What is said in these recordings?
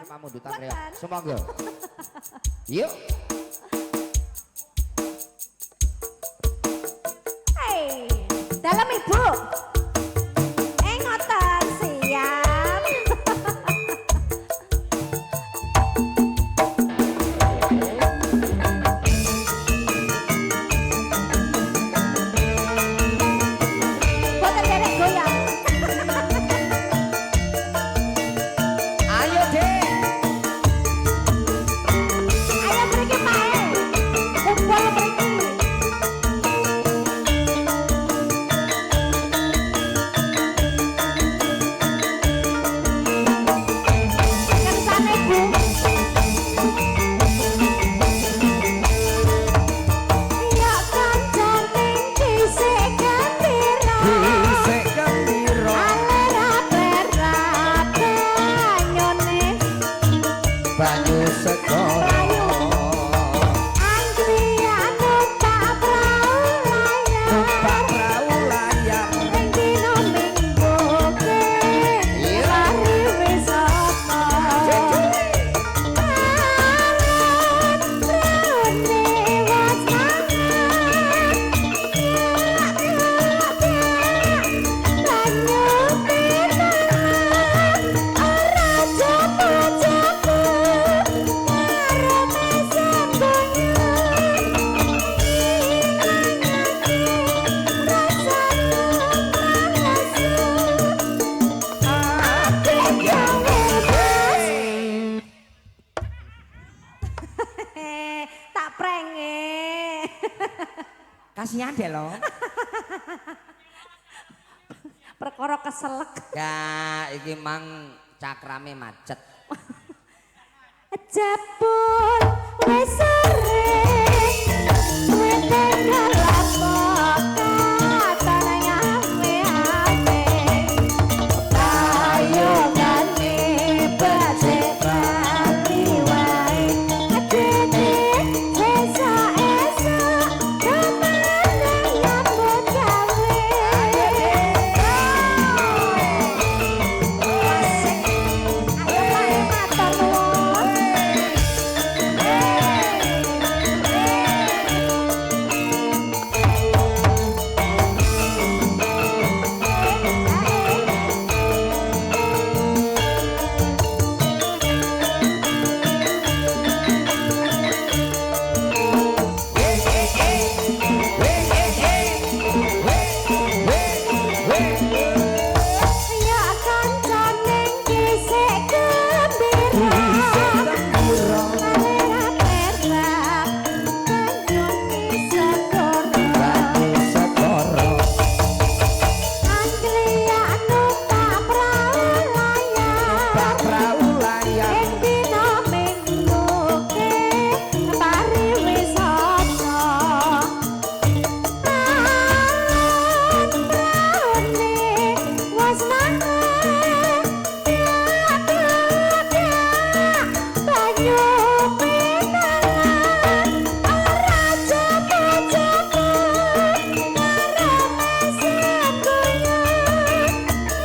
pamundutan reok. Sumangga. Yuk. Hei, dalam ibu. Ngoten siap. Boten derek goyang. Ayo, Dek. Ayo mriki Pak. Kumpul mriki. Kersane Bu. Ya kancane dhisik gembira. Dhisik gembira. Aler-aler banyune. Banyu segara. Anggrian numpak prau layar. Numpak prau layar. Ing dina Minggu ke lari wisata. Praune was mangan. Banyu pitangan. Ora jopo-jopo. Karo mesin tak prenge. Kasihan deh lo. Perkara keselek. Ya, iki mang cakrame macet. Jebul wis sore. Weteng lapo katane ame-ame. Ayo ngane becek bali wae. Adene esok-esok kemenang nyambut gawe. Ayo matur nuwun. Ya kancane dhisik gembira. Aler-aler banyune segara. Anggrian numpak prau layar. Ing dina Minggu ke mari wisata. Praune was mangan. Banyu pitangan. Ora jopo-jopo. Karo mesin goyang.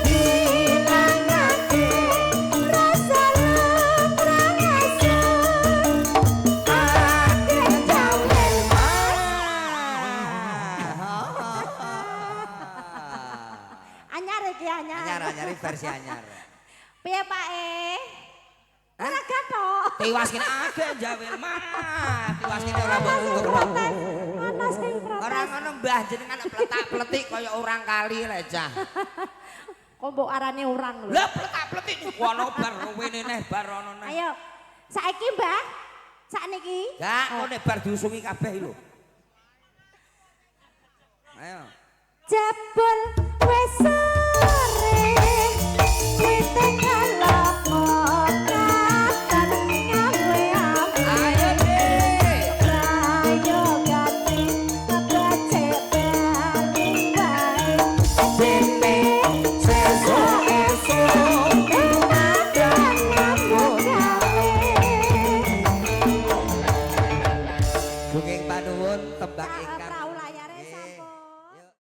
Hilangake rasa lemrang asam. Ati jawel anyar iki anyar. Anyar versi anyar. Piye Pak Ora gathok. Tiwas kene agak jawel mah. Tiwas kene ora mbok untung. Ana sing protes. Ora ngono Mbah jenengan pletak-pletik kaya orang kali lecah. Kok mbok arane urang lho. Lah pletak-pletik ono bar wene neh bar ono neh. Ayo. Saiki Mbah. Sakniki. Gak ngene bar diusungi kabeh lho. Ayo. Jebul wis